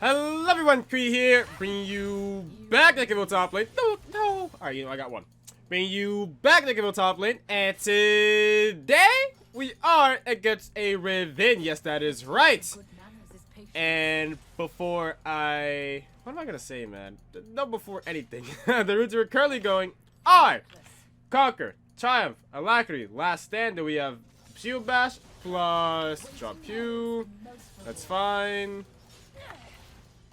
Hello everyone, Cree here, bringing you back to Camille top lane. No. Alright, I got one. Bringing you back to Camille top lane, and today we are against a Riven. Yes, that is right. And before what am I gonna say, man? No, before anything. The routes we're currently going are Conquer, Triumph, Alacrity, Last Stand. Then we have Shield Bash plus Drop Q. That's fine.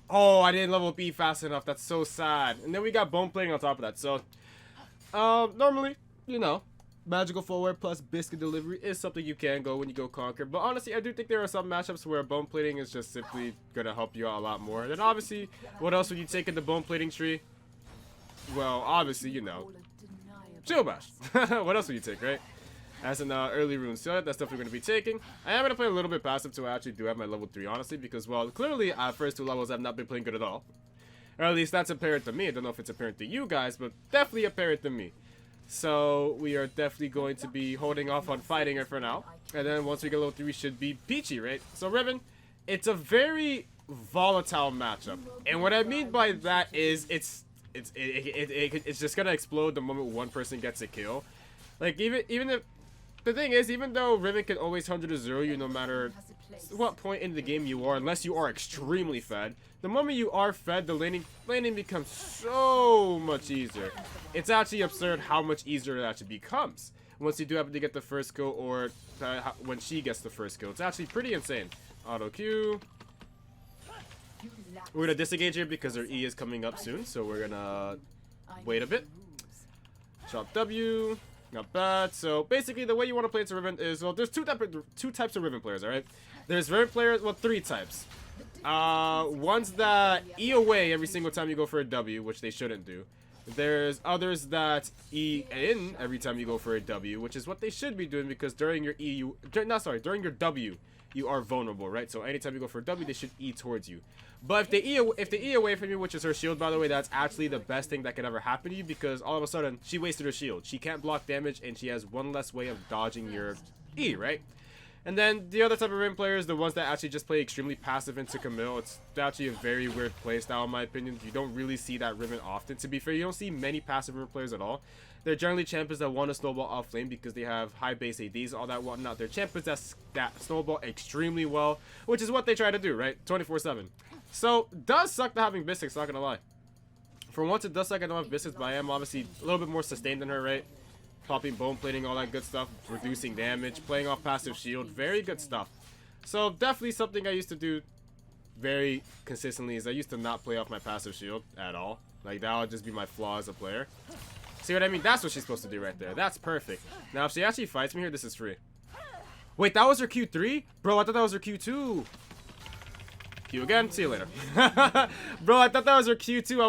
Oh, I didn't level up E fast enough. That's so sad. And then we got Bone Plating on top of that. So, normally, Magical Forward plus Biscuit Delivery is something you can go when you go Conquer. But honestly, I do think there are some matchups where Bone Plating is just simply going to help you out a lot more. Then obviously, what else would you take in the Bone Plating tree? Well, obviously, Shield Bash. What else would you take, right? As an early rune, so that's definitely going to be taking. I am going to play a little bit passive till I actually do have my level 3, honestly, because, well, clearly, first 2 levels I've not been playing good at all. Or at least that's apparent to me. I don't know if it's apparent to you guys, but definitely apparent to me. So, we are definitely going to be holding off on fighting her for now. And then once we get level 3, we should be peachy, right? So, Riven, it's a very volatile matchup. And what I mean by that is it's just going to explode the moment one person gets a kill. Like, even if... The thing is, even though Riven can always 100-0 you no matter what point in the game you are, unless you are extremely fed, the moment you are fed, the laning becomes so much easier. It's actually absurd how much easier it actually becomes once you do happen to get the first kill, or when she gets the first kill. It's actually pretty insane. Auto Q. We're gonna disengage here because her E is coming up soon, so we're gonna wait a bit. Chop W. Not bad. So basically, the way you want to play into Riven is, well, there's two types of Riven players, all right? There's Riven players, well, 3 types. Ones that E away every single time you go for a W, which they shouldn't do. There's others that E in every time you go for a W, which is what they should be doing, because during your during your W, you are vulnerable, right? So anytime you go for a W, they should E towards you. But if they E away from you, which is her shield, by the way, that's actually the best thing that could ever happen to you, because all of a sudden, she wasted her shield. She can't block damage, and she has one less way of dodging your E, right? And then the other type of Riven players, the ones that actually just play extremely passive into Camille. It's actually a very weird playstyle, in my opinion. You don't really see that Riven often. To be fair, you don't see many passive Riven players at all. They're generally champions that want to snowball off lane because they have high base ADs, all that whatnot. They're champions that snowball extremely well, which is what they try to do, right? 24/7. So, does suck to having Bistics, not gonna lie. For once, it does suck I don't have Bistics, but I am obviously a little bit more sustained than her, right? Popping Bone Plating, all that good stuff, reducing damage, playing off passive shield, very good stuff. So, definitely something I used to do very consistently is I used to not play off my passive shield at all. Like, that would just be my flaw as a player. See what I mean? That's what she's supposed to do right there. That's perfect. Now, if she actually fights me here, this is free. Wait, that was her Q3? Bro, I thought that was her Q2. Q again. See you later. Bro, I thought that was her Q2. I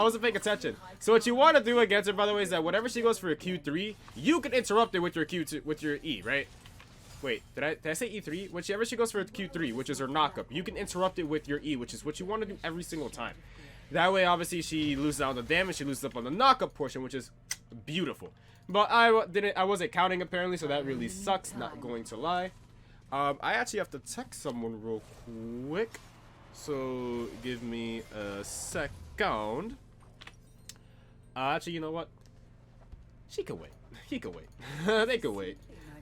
wasn't paying attention. So what you want to do against her, by the way, is that whenever she goes for a Q3, you can interrupt it with your Q2, with your E, right? Wait, did I say E3? Whichever she goes for a Q3, which is her knockup, you can interrupt it with your E, which is what you want to do every single time. That way, obviously, she loses out on the damage. She loses up on the knockup portion, which is beautiful. But I wasn't counting, apparently, so that really sucks, not going to lie. I actually have to text someone real quick. So, give me a second. Actually, you know what? She can wait. He can wait. They can wait.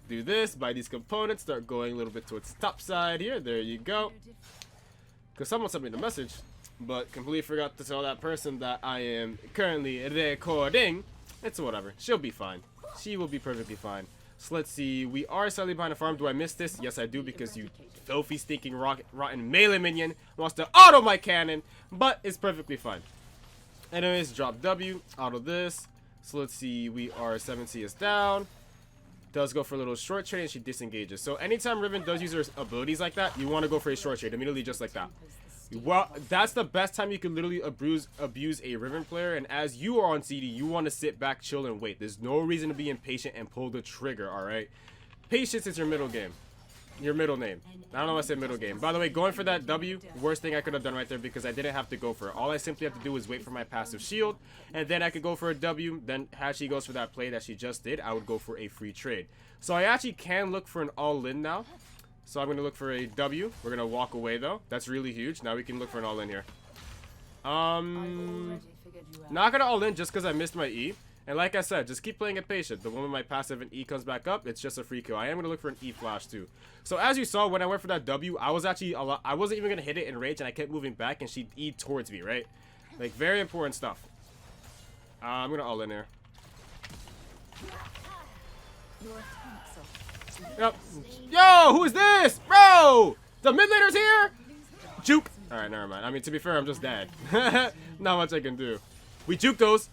Do this, buy these components, start going a little bit towards the top side here. There you go. Because someone sent me the message, but completely forgot to tell that person that I am currently recording. It's whatever. She'll be fine. She will be perfectly fine. So let's see. We are slightly behind the farm. Do I miss this? Yes, I do, because you filthy, stinking, rotten melee minion wants to auto my cannon, but it's perfectly fine. Anyways, drop W, auto this. So let's see. We are 7 CS down. Does go for a little short trade, and she disengages. So anytime Riven does use her abilities like that, you want to go for a short trade immediately, just like that. Well, that's the best time you can literally abuse a Riven player, and as you are on CD, you want to sit back, chill, and wait. There's no reason to be impatient and pull the trigger, alright? Patience is your middle game. Your middle name. I don't know why I said middle game. By the way, going for that W, worst thing I could have done right there, because I didn't have to go for it. All I simply have to do is wait for my passive shield, and then I could go for a W. Then as she goes for that play that she just did, I would go for a free trade. So I actually can look for an all-in now. So I'm going to look for a W. We're going to walk away, though. That's really huge. Now we can look for an all-in here. Not going to all-in just because I missed my E. And like I said, just keep playing it patient. The moment my passive and E comes back up, it's just a free kill. I am going to look for an E flash, too. So as you saw, when I went for that W, I wasn't even going to hit it in range, and I kept moving back, and she E'd towards me, right? Like, very important stuff. I'm going to all-in here. Yep. Yo, who is this? Bro! The mid laner's here? Juke. Alright, never mind. I mean, to be fair, I'm just dead. Not much I can do. We juke those.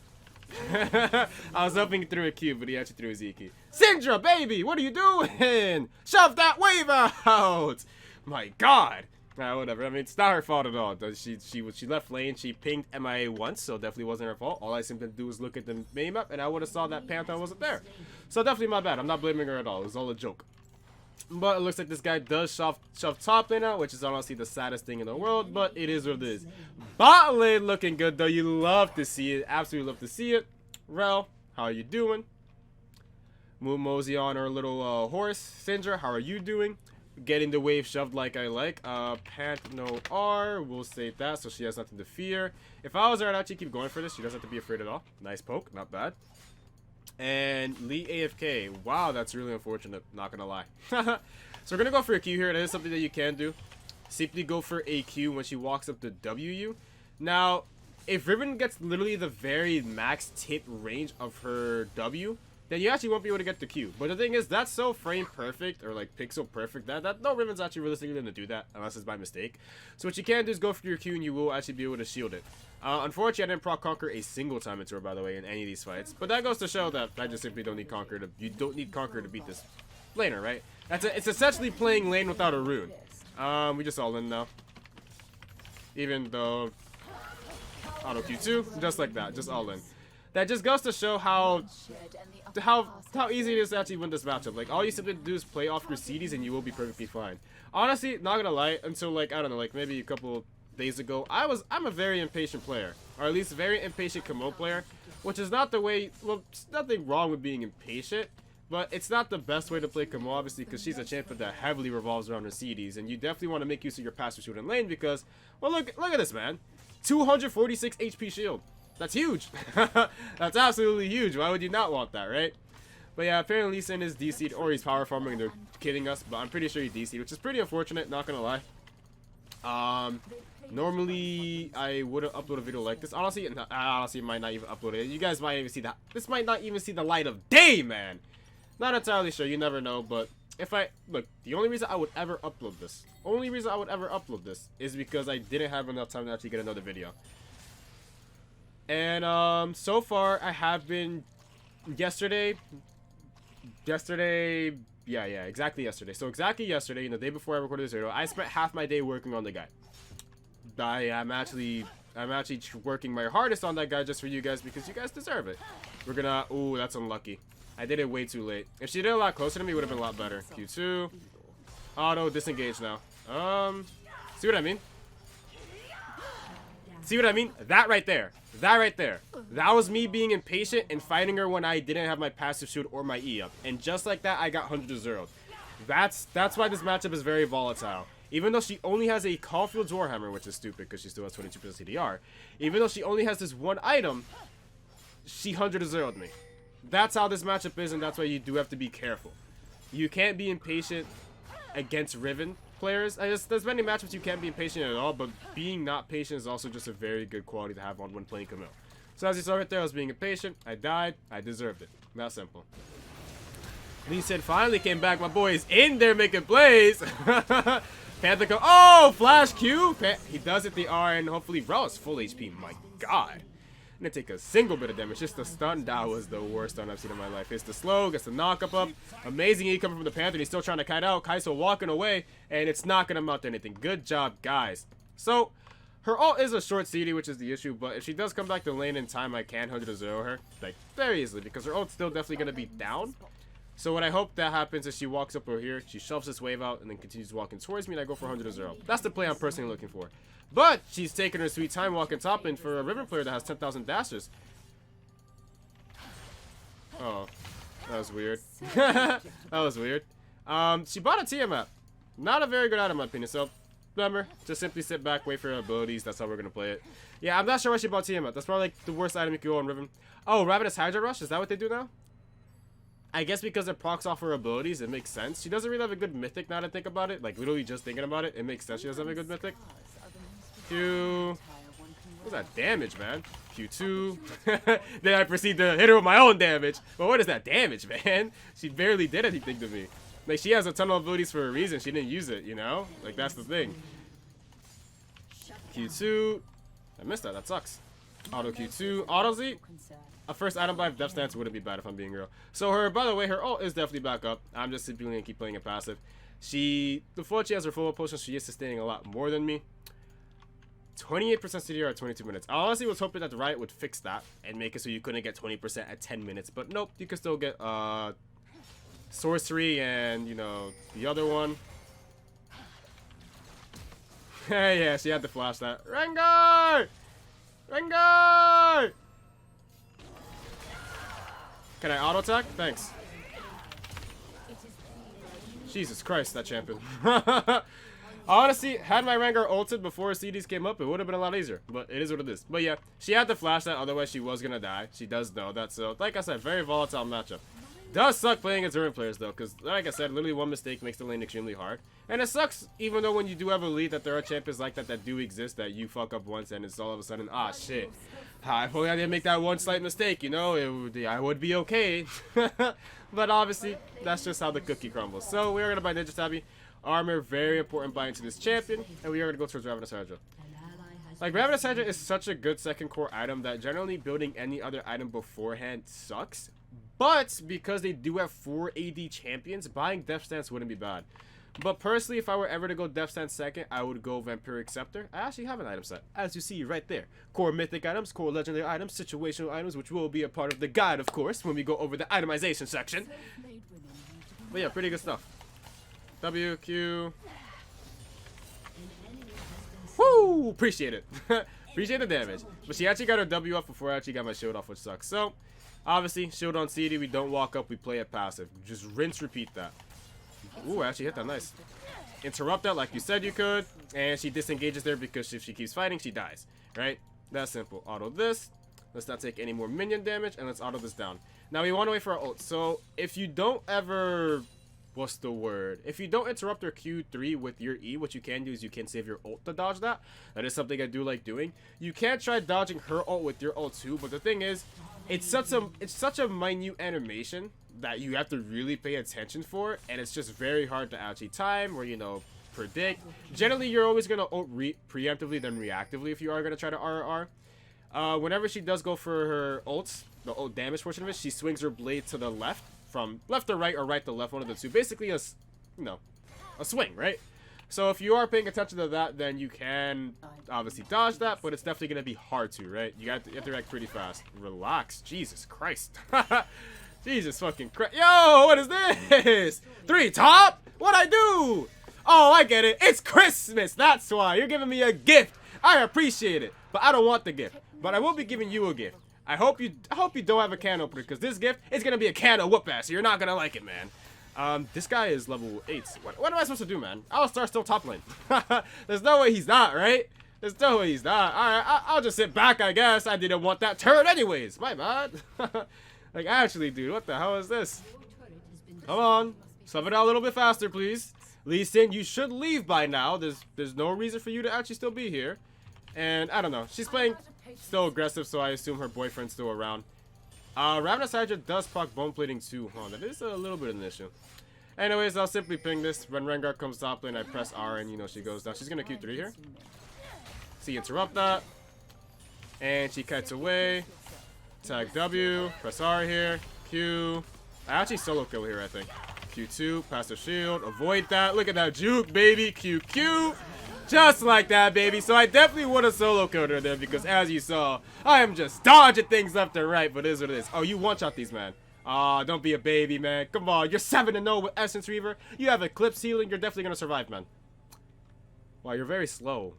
I was hoping he threw a Q, but he actually threw a Z key. Syndra, baby! What are you doing? Shove that wave out! My god. Whatever. I mean, it's not her fault at all. She left lane. She pinged MIA once, so definitely wasn't her fault. All I simply do was look at the main map, and I would have saw that Pantheon wasn't there. So definitely my bad. I'm not blaming her at all. It was all a joke. But it looks like this guy does shove top lane out, which is honestly the saddest thing in the world, but it is what it is. Bot lane looking good, though. You love to see it. Absolutely love to see it. Rel, how are you doing? Move Mosey on our little horse. Syndra, how are you doing? Getting the wave shoved like I like. Pant no R. We'll save that so she has nothing to fear. If I was her, I'd actually keep going for this. She doesn't have to be afraid at all. Nice poke. Not bad. And Lee AFK. Wow, that's really unfortunate. Not gonna lie. So we're gonna go for a Q here. That is something that you can do. Simply go for a Q when she walks up to WU. Now, if Riven gets literally the very max tip range of her W, then you actually won't be able to get the Q. But the thing is, that's so frame perfect, or like pixel perfect, that no Riven's actually realistically going to do that, unless it's by mistake. So what you can do is go for your Q, and you will actually be able to shield it. Unfortunately, I didn't proc Conquer a single time into her, by the way, in any of these fights. But that goes to show that I just simply don't need Conquer to, you don't need Conquer to beat this laner, right? It's essentially playing lane without a rune. We just all in now. Even though auto Q2, just like that, just all in. That just goes to show how easy it is to actually win this matchup. Like, all you simply do is play off your CDs and you will be perfectly fine. Honestly, not gonna lie, until like, I don't know, like maybe a couple days ago, I'm a very impatient player. Or at least a very impatient Camille player. Which is not the way, well, there's nothing wrong with being impatient. But it's not the best way to play Camille, obviously, because she's a champion that heavily revolves around her CDs. And you definitely want to make use of your passive shield in lane because, well, look at this, man. 246 HP shield. That's huge. That's absolutely huge. Why would you not want that, right? But yeah, apparently Lee Sin is DC'd, or he's power farming and they're kidding us, but I'm pretty sure he's DC'd, which is pretty unfortunate, not gonna lie. Normally I would have uploaded a video like this. Honestly, might not even upload it. You guys might even see that. This might not even see the light of day, man. Not entirely sure, you never know, but if look, the only reason I would ever upload this, is because I didn't have enough time to actually get another video. And so far I have been exactly yesterday. So exactly yesterday, the day before I recorded this video, I spent half my day working on the guy. I'm actually working my hardest on that guy just for you guys because you guys deserve it. We're gonna, ooh, that's unlucky. I did it way too late. If she did it a lot closer to me, it would have been a lot better. Q2. Auto, disengage now. See what I mean? See what I mean? That right there. That was me being impatient and fighting her when I didn't have my passive shield or my E up. And just like that, I got 100-0. That's why this matchup is very volatile. Even though she only has a Caulfield's Warhammer, which is stupid because she still has 22% CDR. Even though she only has this one item, she 100-0'd me. That's how this matchup is, and that's why you do have to be careful. You can't be impatient against Riven players. There's many matchups you can't be impatient at all, but being not patient is also just a very good quality to have on when playing Camille. So as you saw right there, I was being impatient. I died. I deserved it. That simple. Lee said finally came back. My boy is in there making plays. Panther go. Oh, flash Q. He does it the R, and hopefully Rel is full HP. My God. Didn't take a single bit of damage. Just the stun. That was the worst stun I've seen in my life. It's the slow. Gets the knock up. Amazing E coming from the Panther. And he's still trying to kite out. Kai'Sa walking away. And it's not going to amount to anything. Good job, guys. So, her ult is a short CD, which is the issue. But if she does come back to lane in time, I can 100-0 her. Like, very easily. Because her ult's still definitely going to be down. So what I hope that happens is she walks up over here. She shoves this wave out. And then continues walking towards me. And I go for 100-0. That's the play I'm personally looking for. But she's taking her sweet time walking top lane for a Riven player that has 10,000 dashes. Oh, that was weird. That was weird. She bought a Tiamat. Not a very good item in my opinion. So remember, just simply sit back, wait for her abilities. That's how we're gonna play it. Yeah, I'm not sure why she bought Tiamat. That's probably like the worst item you could go on Riven. Oh, Ravenous Hydra Rush? Is that what they do now? I guess because it procs off her abilities, it makes sense. She doesn't really have a good mythic now that I think about it. Like, literally just thinking about it, it makes sense she doesn't have a good mythic. Q. What's that damage, man? Q2. Then I proceed to hit her with my own damage. But what is that damage, man? She barely did anything to me. Like, she has a ton of abilities for a reason. She didn't use it, you know? Like, that's the thing. Q2. I missed that. That sucks. Auto Q2. Auto Z. A first item by Death Stance wouldn't be bad if I'm being real. So her, by the way, her ult is definitely back up. I'm just simply going to keep playing it passive. The fault she has her full potion, she is sustaining a lot more than me. 28% CDR at 22 minutes. I honestly was hoping that the Riot would fix that and make it so you couldn't get 20% at 10 minutes. But nope, you can still get Sorcery and, you know, the other one. Yeah, she had to flash that. Rengar! Rengar! Can I auto attack? Thanks. Jesus Christ, that champion. Honestly, had my Rengar ulted before CDs came up, it would have been a lot easier. But it is what it is. But yeah, she had to flash that, otherwise she was gonna die. She does know that. So, like I said, very volatile matchup. Does suck playing against Riven players though, because like I said, literally one mistake makes the lane extremely hard. And it sucks, even though when you do have a lead, that there are champions like that do exist, that you fuck up once and it's all of a sudden, ah shit. If only I didn't make that one slight mistake, you know, I would be okay. But obviously, that's just how the cookie crumbles. So we are going to buy Ninja Tabby. Armor, very important buy into this champion. And we are going to go towards Ravenous Hydra. Like, Ravenous Hydra is such a good second core item that generally building any other item beforehand sucks. But because they do have 4 AD champions, buying Death Stance wouldn't be bad. But personally, if I were ever to go Death Stance second, I would go Vampiric Scepter. I actually have an item set, as you see right there. Core mythic items, core legendary items, situational items, which will be a part of the guide, of course, when we go over the itemization section. But yeah, pretty good stuff. W, Q. Woo! Appreciate it. Appreciate the damage. But she actually got her W off before I actually got my shield off, which sucks. So, obviously, shield on CD, we don't walk up, we play it passive. Just rinse, repeat that. Ooh, I actually hit that nice. Interrupt that like you said you could. And she disengages there because if she keeps fighting, she dies. Right? That's simple. Auto this. Let's not take any more minion damage. And let's auto this down. Now, we want to wait for our ult. So, if you don't ever... What's the word? If you don't interrupt her Q3 with your E, what you can do is you can save your ult to dodge that. That is something I do like doing. You can try dodging her ult with your ult too. But the thing is, it's such a minute animation that you have to really pay attention for, and it's just very hard to actually time or, you know, predict. Generally, you're always going to ult preemptively than reactively if you are going to try to RR. Whenever she does go for her ults, the ult damage portion of it, she swings her blade to the left, from left to right or right to left, one of the two. Basically, a swing, right? So if you are paying attention to that, then you can obviously dodge that, but it's definitely going to be hard to, right? You have to react pretty fast. Relax. Jesus Christ. Jesus fucking Christ. Yo, what is this? 3 top? What'd I do? Oh, I get it. It's Christmas. That's why. You're giving me a gift. I appreciate it, but I don't want the gift. But I will be giving you a gift. I hope you don't have a can opener, because this gift is going to be a can of whoop ass, so you're not going to like it, man. This guy is level 8. What am I supposed to do, man? Alistar's still top lane. There's no way he's not, right? There's no way he's not. Alright, I'll just sit back, I guess. I didn't want that turn anyways. My bad. Like, actually, dude, what the hell is this? Come on. Sub it out a little bit faster, please. Lee Sin, you should leave by now. There's no reason for you to actually still be here. And, I don't know. She's playing still aggressive, so I assume her boyfriend's still around. Ravenous Hydra does proc bone plating too. Oh, that is a little bit of an issue. Anyways, I'll simply ping this. When Rengar comes top lane, I press R and, you know, she goes down. She's going to Q3 here. See, interrupt that. And she kites away. Tag W. Press R here. Q. I actually solo kill here, I think. Q2. Pass the shield. Avoid that. Look at that juke, baby. QQ. Just like that, baby. So I definitely would have solo killed her there because, as you saw, I am just dodging things left and right. But it is what it is. Oh, you one-shot these, man. Aw, don't be a baby, man. Come on. You're 7-0 with Essence Reaver. You have Eclipse healing. You're definitely going to survive, man. Wow, you're very slow.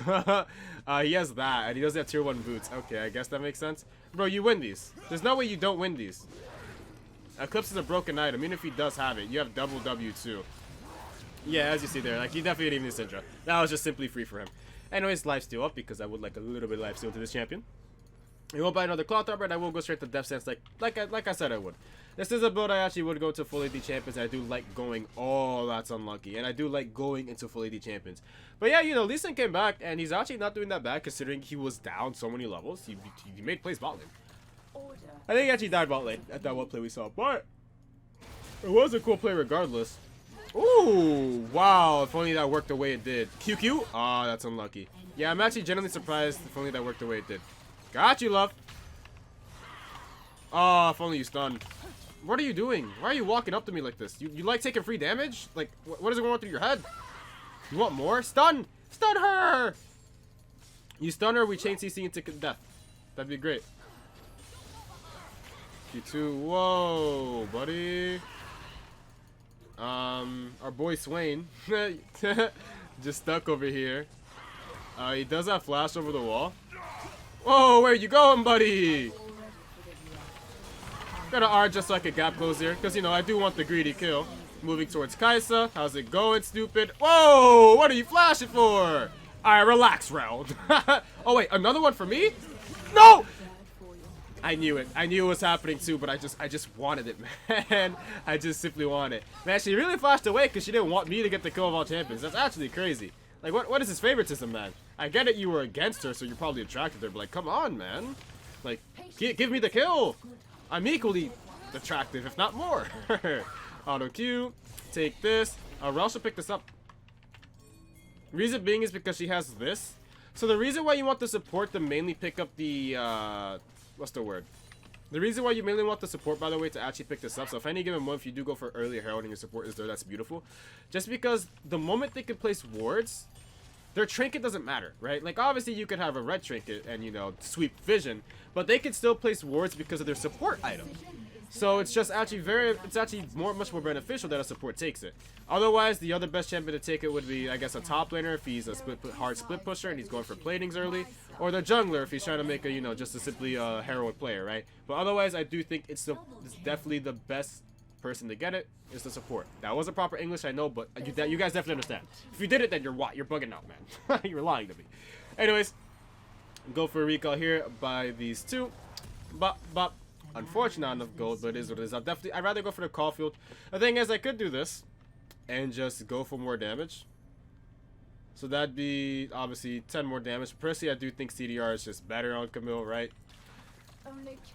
He has that, and he doesn't have tier 1 boots. Okay, I guess that makes sense. Bro, you win these. There's no way you don't win these. Eclipse is a broken item. Even if he does have it, you have double W too. Yeah, as you see there, like, he definitely didn't even need Syndra. That was just simply free for him. Anyways, lifesteal up, because I would like a little bit of lifesteal to this champion. You won't buy another Cloth Arbor, and I will go straight to Death Stance like I said I would. This is a build I actually would go to full AD champions. I do like going, oh, that's unlucky. And I do like going into full AD champions. But yeah, you know, Lee Sin came back, and he's actually not doing that bad considering he was down so many levels. He made plays bot lane. I think he actually died bot lane at that one play we saw, but it was a cool play regardless. Ooh, wow, if only that worked the way it did. QQ? Ah, that's unlucky. Yeah, I'm actually genuinely surprised if only that worked the way it did. Got you, love. Oh, if only you stunned. What are you doing? Why are you walking up to me like this? You like taking free damage? Like, what is going on through your head? You want more? Stun! Stun her! You stun her, we chain CC into death. That'd be great. Q2, whoa, buddy. Our boy Swain just stuck over here. He does have flash over the wall. Whoa, where you going, buddy? Got an R just so I could gap close here, because, you know, I do want the greedy kill. Moving towards Kaisa. How's it going, stupid? Whoa, what are you flashing for? Alright, relax, round. Oh, wait, another one for me? No! I knew it. I knew it was happening too, but I just wanted it, man. I just simply wanted it. Man, she really flashed away because she didn't want me to get the kill of all champions. That's actually crazy. Like, what is his favoritism, man? I get it, you were against her, so you're probably attracted to her, but like, come on, man. Like, give me the kill. I'm equally attractive, if not more. Auto Q. Take this. Rel should pick this up. Reason being is because she has this. So the reason why you want the support to mainly pick up the, what's the word? The reason why you mainly want the support, by the way, to actually pick this up. So if any given month you do go for earlier heralding, your support is there, that's beautiful. Just because the moment they can place wards, their trinket doesn't matter, right? Like, obviously you could have a red trinket and, you know, sweep vision, but they can still place wards because of their support item. So it's just actually much more beneficial that a support takes it. Otherwise, the other best champion to take it would be, I guess, a top laner if he's a hard split pusher and he's going for platings early, or the jungler if he's trying to make a, you know, just a simply heroic player, right? But otherwise, I do think it's definitely the best person to get it is the support. That wasn't proper English, I know, but you guys definitely understand. If you did it, then you're bugging out, man. You're lying to me. Anyways, go for a recall here by these two. But unfortunate enough gold, but it is what it is. I'd rather go for the Caulfield. The thing is, I could do this and just go for more damage. So that'd be obviously 10 more damage. Personally, I do think CDR is just better on Camille, right?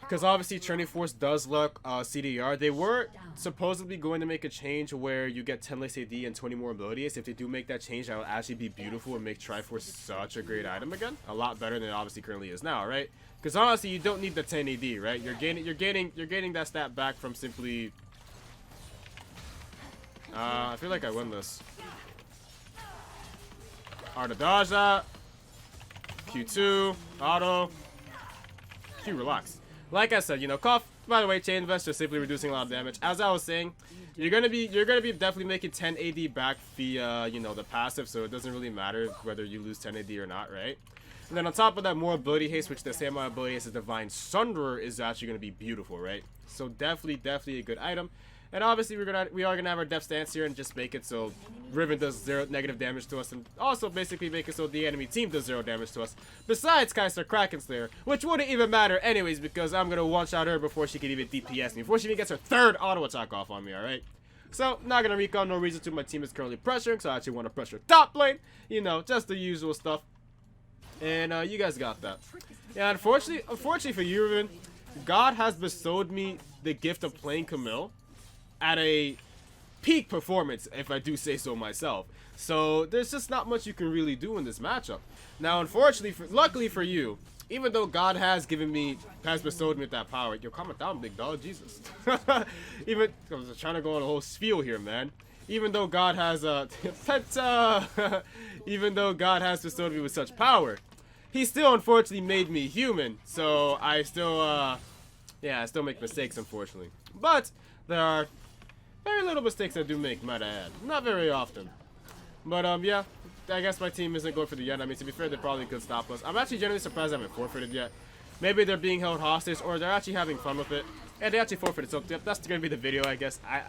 Because obviously Training Force does look CDR. They were supposedly going to make a change where you get 10 less AD and 20 more abilities. If they do make that change, that would actually be beautiful and make Triforce such a great item again. A lot better than it obviously currently is now, right? Because honestly, you don't need the 10 AD, right? You're gaining that stat back from simply. I feel like I win this. R to dodge that. Q2 auto. Q relax. Like I said, you know, cough. By the way, chain vest just simply reducing a lot of damage. As I was saying, you're gonna be definitely making 10 AD back via, you know, the passive, so it doesn't really matter whether you lose 10 AD or not, right? And then on top of that, more ability haste, which the same amount of ability haste as Divine Sunderer is actually going to be beautiful, right? So definitely a good item. And obviously we are gonna have our depth stance here and just make it so Riven does 0 negative damage to us, and also basically make it so the enemy team does 0 damage to us. Besides Kaiser Kraken Slayer, which wouldn't even matter anyways because I'm gonna one-shot her before she can even DPS me, before she even gets her third auto attack off on me, alright? So, not gonna recall, no reason to. My team is currently pressuring, so I actually want to pressure top lane. You know, just the usual stuff. And you guys got that. Yeah, unfortunately for you, Riven, God has bestowed me the gift of playing Camille at a peak performance, if I do say so myself. So there's just not much you can really do in this matchup. Now, unfortunately, luckily for you, even though God has bestowed me with that power, yo, calm it down, big dog, Jesus. Even I was trying to go on a whole spiel here, man. Even though God has even though God has bestowed me with such power, He still unfortunately made me human. So I still, yeah, I still make mistakes, unfortunately. But there are very little mistakes I do make, might I add. Not very often. But, yeah, I guess my team isn't going for the end. I mean, to be fair, they probably could stop us. I'm actually genuinely surprised I haven't forfeited yet. Maybe they're being held hostage, or they're actually having fun with it. And they actually forfeited, so yep, that's going to be the video, I guess. I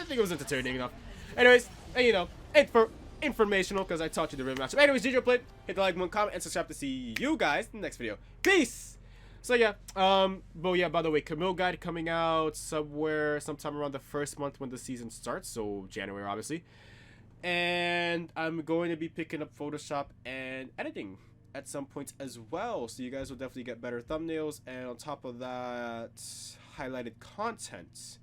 think it was entertaining enough. Anyways, and you know, informational because I taught you the Riven matchup. Anyways, did you play? Hit the like button, comment, and subscribe to see you guys in the next video. Peace! So yeah, but yeah, by the way, Camille guide coming out sometime around the first month when the season starts, so January obviously. And I'm going to be picking up Photoshop and editing at some points as well, so you guys will definitely get better thumbnails, and on top of that, highlighted content.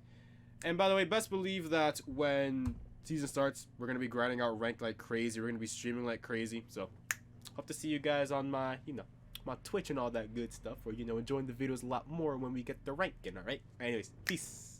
And by the way, best believe that when season starts, we're going to be grinding out rank like crazy, we're going to be streaming like crazy, so hope to see you guys on my, you know, my Twitch and all that good stuff, or, you know, enjoying the videos a lot more when we get the ranking, alright? Anyways, peace.